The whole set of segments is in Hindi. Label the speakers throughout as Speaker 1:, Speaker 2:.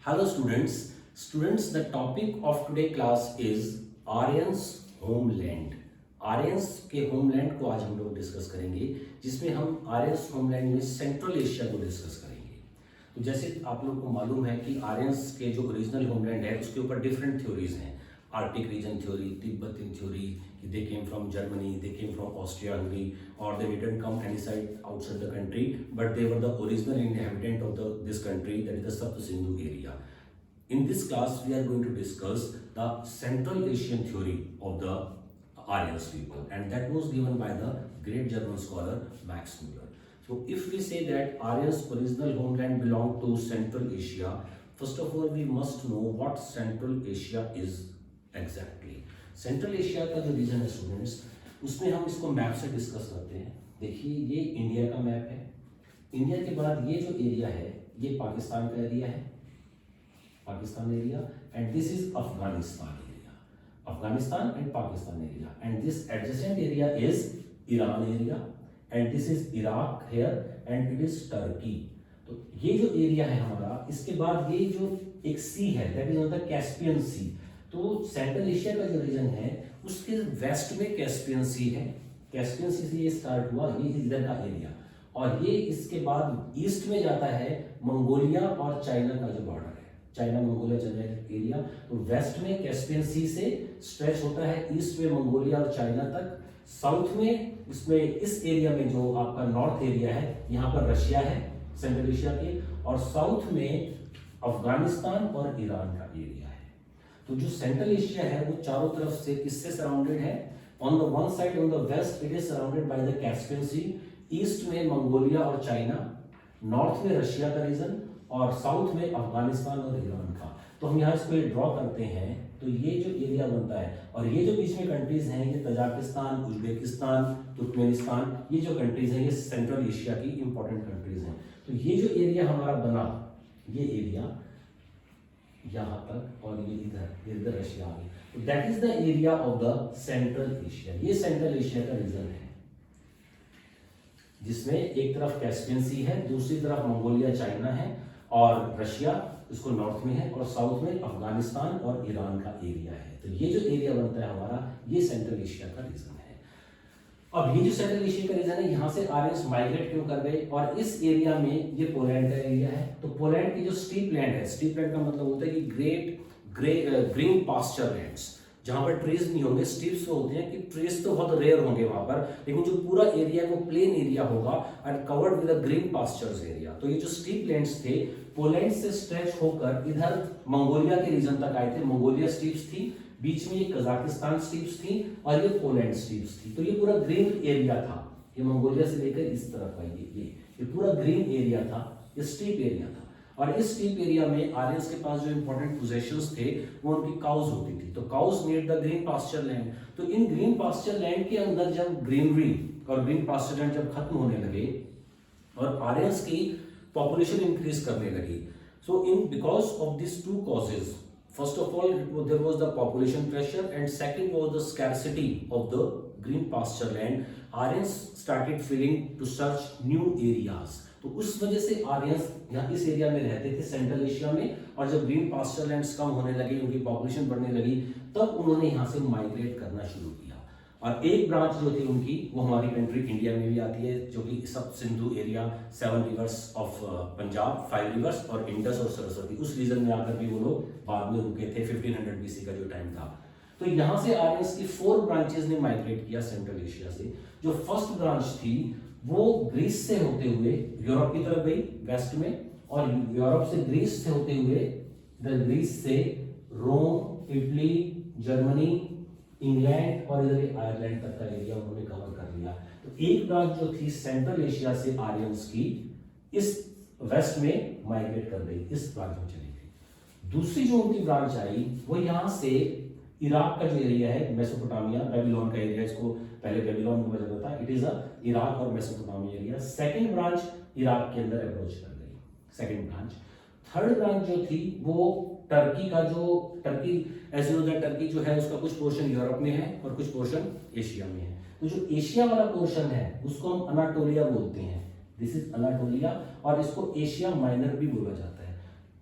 Speaker 1: Hello students, the topic of today class is Aryan's homeland. Aryans के होमलैंड को आज हम लोग डिस्कस करेंगे, जिसमें हम आर्यंस होमलैंड में सेंट्रल एशिया को डिस्कस करेंगे। तो जैसे आप लोग को मालूम है कि आर्यंस के जो ओरिजिनल होमलैंड है उसके ऊपर डिफरेंट थ्योरीज हैं। Arctic region theory, Tibetan theory, they came from Germany, they came from Austria Hungary, और they didn't come any side outside the country, but they were the original inhabitant of this country, that is the Sapta Sindhu area. In this class, we are going to discuss the Central Asian theory of the Aryans people, and that was given by the great German scholar Max Muller. So, if we say that Aryans' original homeland belonged to Central Asia, first of all, we must know what Central Asia is exactly. Central Asia का जो रीजन है स्टूडेंट्स, उसमें हम इसको मैप से डिस्कस करते हैं। देखिए, ये इंडिया का मैप है। इंडिया के बाद ये जो एरिया है, ये पाकिस्तान का एरिया है, Pakistan area, and this is Afghanistan area, Afghanistan and Pakistan area, and this adjacent area is Iran area, and this is Iraq here, and it is Turkey. तो ये जो एरिया है हमारा, इसके बाद ये जो एक सी है, दैट इज द कैस्पियन सी। तो सेंट्रल एशिया का जो रीजन है उसके वेस्ट में कैस्पियन सी है, कैस्पियन सी से ये स्टार्ट हुआ, ये इधर का एरिया, और ये इसके बाद ईस्ट में जाता है मंगोलिया और चाइना का जो बॉर्डर है, चाइना मंगोलिया चाइना एरिया। तो वेस्ट में कैस्पियन सी से स्ट्रेच होता है ईस्ट में मंगोलिया और चाइना तक। साउथ में इसमें इस एरिया में जो आपका नॉर्थ एरिया है, यहाँ पर रशिया है सेंट्रल एशिया के, और साउथ में अफगानिस्तान और ईरान का एरिया है। तो जो सेंट्रल एशिया है वो चारों तरफ से किससे सराउंडेड है? On the one side, on the west, it is surrounded by the Caspian Sea, east में मंगोलिया और चाइना, नॉर्थ में रशिया का रीजन, और साउथ में अफगानिस्तान और ईरान का। तो हम यहाँ इसको ड्रॉ करते हैं, तो ये जो एरिया बनता है, और ये जो बीच में कंट्रीज हैं, ये तजाकिस्तान, उज्बेकिस्तान, तुर्कमेनिस्तान, ये जो कंट्रीज हैं ये सेंट्रल एशिया की इंपॉर्टेंट कंट्रीज हैं। तो ये जो एरिया हमारा बना, ये एरिया यहाँ तक, और ये इधर रशिया आ गई, तो that is the area of the central Asia. ये सेंट्रल एशिया का रीजन है, जिसमें एक तरफ कैस्पियन सी है, दूसरी तरफ मंगोलिया चाइना है, और रशिया इसको नॉर्थ में है, और साउथ में अफगानिस्तान और ईरान का एरिया है। तो ये जो एरिया बनता है हमारा, ये सेंट्रल एशिया का रीजन है। अब ये जो सेंट्रल एशिया का रीजन है, यहाँ से आर्यंस माइग्रेट क्यों कर गए, और इस एरिया में ये पोलैंड का एरिया है। तो पोलैंड की जो स्टीप लैंड है, स्टीप लैंड का मतलब होता है कि ग्रीन पास्चर लैंड्स, जहां पर ट्रीज नहीं होंगे, स्टीप्स होते हैं कि ट्रीज तो बहुत रेयर होंगे वहां पर, लेकिन जो पूरा एरिया है वो प्लेन एरिया होगा and covered with a green pastures area. तो ये जो स्टीप लैंड्स थे, पोलैंड से स्ट्रेच होकर इधर मंगोलिया के रीजन तक आए थे। मंगोलिया स्टीप्स थी, बीच में ये कजाकिस्तान स्टीप्स थी, और ये पोलैंड स्टीप्स थी। तो ये पूरा ग्रीन एरिया था, ये मंगोलिया से लेकर इस तरफ का ये पूरा ग्रीन एरिया था, ये स्टीप एरिया था। और इस स्टीप एरिया में आर्यंस के पास जो इंपॉर्टेंट पोजेशंस थे वो उनकी काउज होती थी। तो cows need the green pasture land. तो इन ग्रीन पास्चर लैंड के अंदर जब ग्रीनरी और ग्रीन पास्चर लैंड जब खत्म होने लगे और आर्यंस की पॉपुलेशन इंक्रीज करने लगी, so in because of this two causes, first of all there was the population pressure, and second was the scarcity of the green pasture land. Aryans started feeling to search new areas. तो उस वजह से आर्यंस यहाँ इस एरिया में रहते थे सेंट्रल एशिया में, और जब ग्रीन पास्चर लैंड्स कम होने लगे, उनकी पॉपुलेशन बढ़ने लगी, तब उन्होंने यहाँ से माइग्रेट करना शुरू किया। और एक ब्रांच जो थी उनकी, वो हमारी कंट्री इंडिया में भी आती है, जो कि सब Sindhu area, 7 reverse of Punjab, 5 reverse और इंडस और सरस्वती, उस रीजन में आकर भी वो लोग बाद में रुके थे, 1500 BC का जो टाइम था। तो यहाँ से आर्यंस की 4 ब्रांचेस ने माइग्रेट किया सेंट्रल एशिया से। जो फर्स्ट ब्रांच थी वो ग्रीस से होते हुए यूरोप की तरफ गई वेस्ट में, और यूरोप से ग्रीस से होते हुए इधर ग्रीस से रोम, इटली, जर्मनी, इंग्लैंड और इधर आयरलैंड तक का एरिया उन्होंने कवर कर लिया। तो एक ब्रांच जो थी सेंट्रल एशिया से आर्यंस की, इस वेस्ट में माइग्रेट कर गई, इस ब्रांच में चली गई। दूसरी जो उनकी ब्रांच आई वो यहाँ से इराक का जो एरिया है, मेसोपोटामिया, बेबीलोन का एरिया, इसको पहले बेबीलोन बोला जाता था, इट इज इराक और Mesopotamia area. Second branch Iraq के अंदर अप्रोच कर गई, सेकंड ब्रांच। थर्ड ब्रांच जो थी वो टर्की का, जो टर्की ऐसे होता है, टर्की जो है उसका कुछ पोर्शन यूरोप में है और कुछ पोर्शन एशिया में है। तो जो एशिया वाला पोर्शन है उसको हम अनाटोलिया बोलते हैं, दिस इज अनाटोलिया, और इसको एशिया माइनर भी बोला जाता है।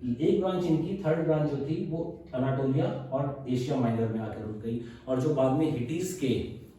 Speaker 1: एक ब्रांच इनकी, थर्ड ब्रांच जो थी वो अनाटोलिया और एशिया माइनर में आकर रुक गई, और जो बाद में हिटीज के,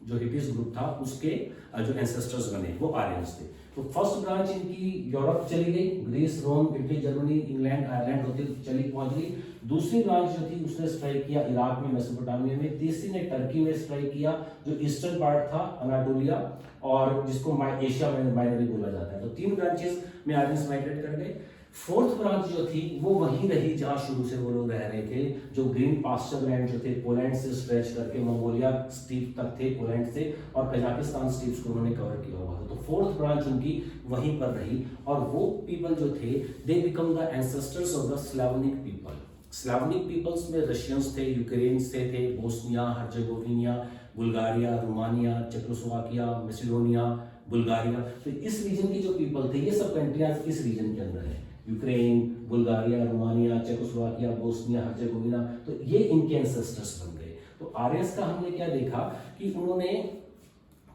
Speaker 1: जो हिटीज ग्रुप था उसके जो एंसेस्टर्स बने वो आर्यंस थे। तो फर्स्ट ब्रांच इनकी यूरोप चली गई, ग्रीस, रोम, इटली, जर्मनी, इंग्लैंड, आयरलैंड होती चली पहुंच गई। दूसरी ब्रांच जो थी उसने स्ट्राइक किया इराक में, मेसोपोटामिया में। तीसरी ने टर्की में स्ट्राइक किया, जो ईस्टर्न पार्ट था अनाटोलिया, और जिसको एशिया माइनर भी बोला जाता है। तो 3 ब्रांचेस में आर्यंस माइग्रेट कर गए। फोर्थ ब्रांच जो थी वो वहीं रही जहां शुरू से वो लोग रह रहे थे, जो ग्रीन पास्चर लैंड जो थे पोलैंड से स्ट्रेच करके मंगोलिया स्टीप तक थे पोलैंड से, और कजाकिस्तान स्टीप्स को उन्होंने कवर किया हुआ था। तो फोर्थ ब्रांच उनकी वहीं पर रही, और वो पीपल जो थे they become the ancestors of the Slavonic people. Slavonic peoples में रशियंस थे, यूक्रेन से थे, Bosnia, Herzegovina, Bulgaria, Romania, Czechoslovakia, Macedonia, Bulgaria. तो इस रीजन के जो पीपल थे, ये सब कंट्रियां इस रीजन के अंदर है, Ukraine, Bulgaria, Romania, Czechoslovakia, Bosnia, Herzegovina. तो ये इनके एंसेस्टर्स बन गए। तो आर्यंस का हमने क्या देखा कि उन्होंने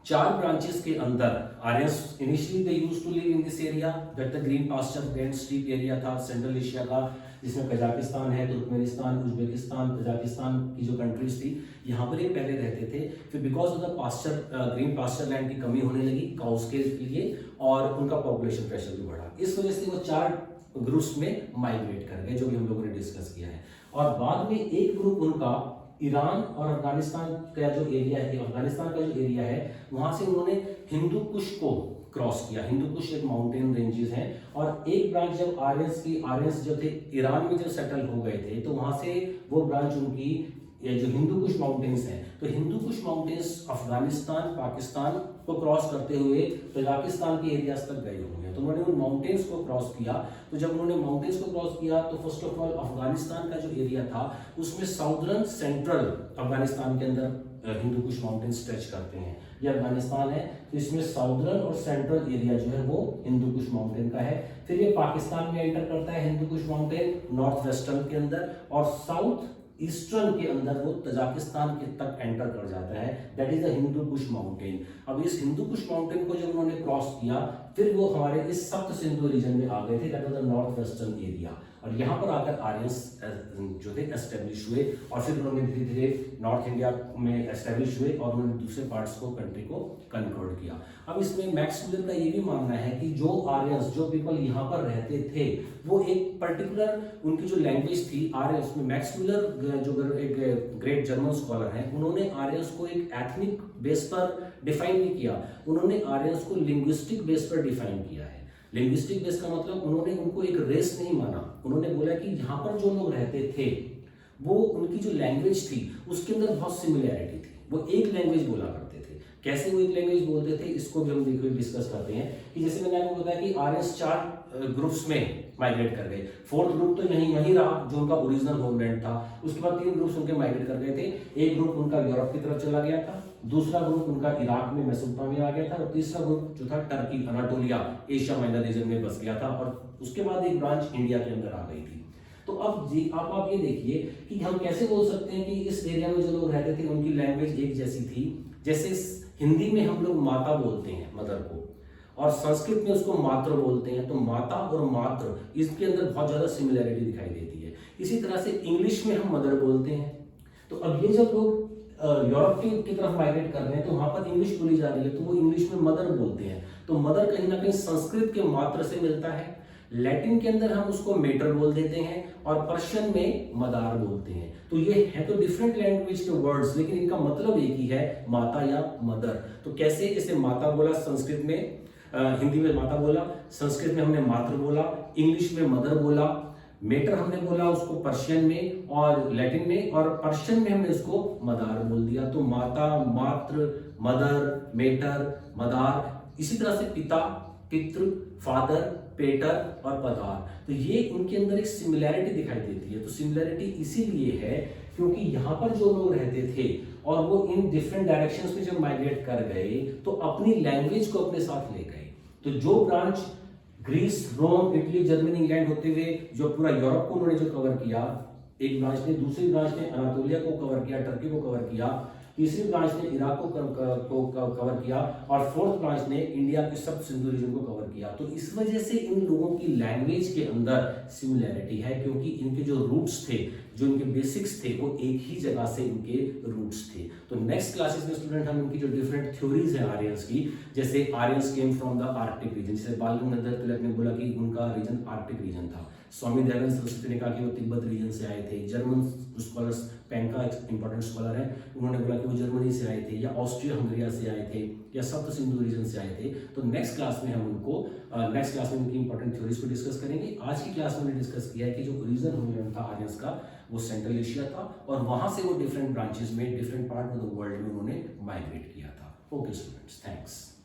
Speaker 1: 4 ब्रांचेस के अंदर Aryans initially they used to live in this area that the green pasture grand steppe area था सेंट्रल एशिया का, जिसमें कजाकिस्तान है, तुर्कमेनिस्तान, उज्बेकिस्तान, कजाकिस्तान की जो कंट्रीज थी यहाँ पर ये पहले रहते थे। फिर because of the pasture green pasture land की कमी होने लगी काउस के लिए, और उनका पॉपुलेशन प्रेशर भी बढ़ा। इस वजह से वो 4 ग्रुप्स में माइग्रेट कर गए, जो भी हम लोगों ने डिस्कस किया है। और बाद में एक ग्रुप उनका ईरान और अफगानिस्तान का जो एरिया है, अफगानिस्तान का जो एरिया है, वहां से उन्होंने हिंदू कुश को क्रॉस किया। हिंदू कुश एक माउंटेन रेंजेस हैं, और एक ब्रांच जब आर्यंस जो थे ईरान में जब सेटल हो गए थे, तो वहां से वो ब्रांच उनकी ये जो हिंदू कुश माउंटेन्स हैं, तो हिंदू कुश माउंटेन्स अफगानिस्तान, पाकिस्तान को क्रॉस करते हुए कजाकिस्तान के एरियाज तक गए हुए हैं। तो उन्होंने उन माउंटेन्स को क्रॉस किया। तो जब उन्होंने माउंटेन्स को क्रॉस किया, तो फर्स्ट ऑफ ऑल अफगानिस्तान का जो एरिया था उसमें साउदर्न सेंट्रल अफगानिस्तान के अंदर हिंदू कुश माउंटेन स्ट्रेच करते हैं। ये अफगानिस्तान है, तो इसमें साउदर्न और सेंट्रल एरिया जो है वो हिंदू कुश माउंटेन का है। फिर ये पाकिस्तान में एंटर करता है Hindu Kush mountain north western के अंदर, और साउथ ईस्टर्न के अंदर वो तजाकिस्तान के तक एंटर कर जाता है, that is the Hindu Kush mountain. अब इस हिंदू कुश माउंटेन को जब उन्होंने क्रॉस किया, फिर वो हमारे इस सप्त सिंधु रीजन में आ गए थे, that was the north western area. और यहाँ पर आकर आर्यंस जो थे एस्टेब्लिश हुए, और फिर उन्होंने धीरे धीरे नॉर्थ इंडिया में एस्टेब्लिश हुए, और उन्होंने दूसरे पार्ट्स को कंट्री को कन्वर्ट किया। अब इसमें मैक्स मुलर का ये भी मानना है कि जो आर्यंस, जो पीपल यहाँ पर रहते थे, वो एक पर्टिकुलर उनकी जो लैंग्वेज थी आर्यंस में, मैक्स मुलर जो एक ग्रेट जर्मन स्कॉलर हैं, उन्होंने आर्यंस को एक एथनिक बेस पर डिफाइन नहीं किया, उन्होंने आर्यंस को लिंग्विस्टिक बेस पर डिफाइन किया है। लिंग्विस्टिक बेस का मतलब उन्होंने उनको एक रेस नहीं माना, उन्होंने बोला कि यहाँ पर जो लोग रहते थे वो उनकी जो लैंग्वेज थी उसके अंदर बहुत सिमिलैरिटी थी, वो एक लैंग्वेज बोला करते थे। कैसे वो एक लैंग्वेज बोलते थे, इसको भी हम डिस्कस करते हैं। कि जैसे मैंने आपको बताया कि आर्यंस 4 ग्रुप्स में माइग्रेट कर गए। फोर्थ ग्रुप तो वहीं रहा जो उनका ओरिजिनल होमलैंड था। उसके बाद 3 ग्रुप्स उनके माइग्रेट कर गए थे। एक ग्रुप उनका यूरोप की तरफ चला गया था, दूसरा ग्रुप उनका इराक में मेसोपोटामिया आ गया था, और तीसरा ग्रुप जो था Turkey, Anatolia, Asia minor region में बस गया था, और उसके बाद एक ब्रांच इंडिया के अंदर आ गई थी। तो अब आप ये देखिए कि हम कैसे बोल सकते हैं कि इस एरिया में जो लोग रहते थे उनकी लैंग्वेज एक जैसी थी। जैसे हिंदी में हम लोग माता बोलते हैं मदर को, और संस्कृत में उसको मातृ बोलते हैं, तो माता और मातृ इसके अंदर बहुत ज्यादा सिमिलैरिटी दिखाई देती है। इसी तरह से इंग्लिश में हम मदर बोलते हैं। तो अब ये जब लोग यूरोप की तरफ माइग्रेट कर रहे हैं, तो वहां पर इंग्लिश बोली जा रही है, तो वो इंग्लिश में मदर बोलते हैं। तो मदर कहीं ना कहीं संस्कृत के मातृ से मिलता है। लैटिन के अंदर हम उसको मेटर बोल देते हैं, और पर्शियन में मदार बोलते हैं। तो ये है तो डिफरेंट लैंग्वेज के वर्ड्स, लेकिन इनका मतलब एक ही है, माता या मदर। तो कैसे, इसे माता बोला संस्कृत में, हिंदी में माता बोला, संस्कृत में हमने मातृ बोला, इंग्लिश में मदर बोला, मेटर हमने बोला उसको पर्शियन में और लैटिन में, और पर्शियन में हमने उसको मदार बोल दिया। तो माता, मातृ, मदर, मेटर, मदार। इसी तरह से पिता, पितृ, फादर, पेटर और पदार। तो ये उनके अंदर एक सिमिलैरिटी दिखाई देती है। तो सिमिलैरिटी इसीलिए है क्योंकि यहाँ पर जो लोग रहते थे और वो इन डिफरेंट डायरेक्शंस में जब माइग्रेट कर गए तो अपनी लैंग्वेज को अपने साथ ले गए। तो जो ब्रांच ग्रीस, रोम, इटली, जर्मनी, इंग्लैंड होते हुए जो पूरा यूरोप को उन्होंने जो कवर किया, एक ब्रांच ने, दूसरी ब्रांच ने अनातोलिया को कवर किया, टर्की को कवर किया, तीसरी ब्रांच ने इराक को कवर किया और फोर्थ ब्रांच ने इंडिया के सप्त सिंधु रीजन को कवर किया। तो इस वजह से इन लोगों की लैंग्वेज के अंदर सिमिलैरिटी है, क्योंकि इनके जो रूट्स थे, जो इनके बेसिक्स थे, वो एक ही जगह से इनके रूट्स थे। तो नेक्स्ट क्लासेस में स्टूडेंट हम इनकी जो डिफरेंट थ्योरीज है आर्यंस की, जैसे Aryans came from the Arctic region, जैसे बाल गंगाधर तिलक ने बोला कि उनका रीजन आर्कटिक रीजन था। स्वामी दयानंद सरस्वती ने कहा कि वो तिब्बत रीजन से आए थे। जर्मन स्कॉलर्स, पेंका एक इंपॉर्टेंट स्कॉलर है, उन्होंने बोला कि वो जर्मनी से आए थे, या ऑस्ट्रिया हंगरिया से आए थे, या सप्त सिंधु रीजन से आए थे। तो नेक्स्ट क्लास में हम उनको नेक्स्ट क्लास में उनकी इंपॉर्टेंट थ्योरीज को डिस्कस करेंगे। आज की क्लास में हमने डिस्कस किया है कि जो ओरिजिन होमलैंड था आर्यंस का, वो सेंट्रल एशिया था, और वहां से वो डिफरेंट ब्रांचेस में, different part of the world में उन्होंने माइग्रेट किया था। Okay students, thanks.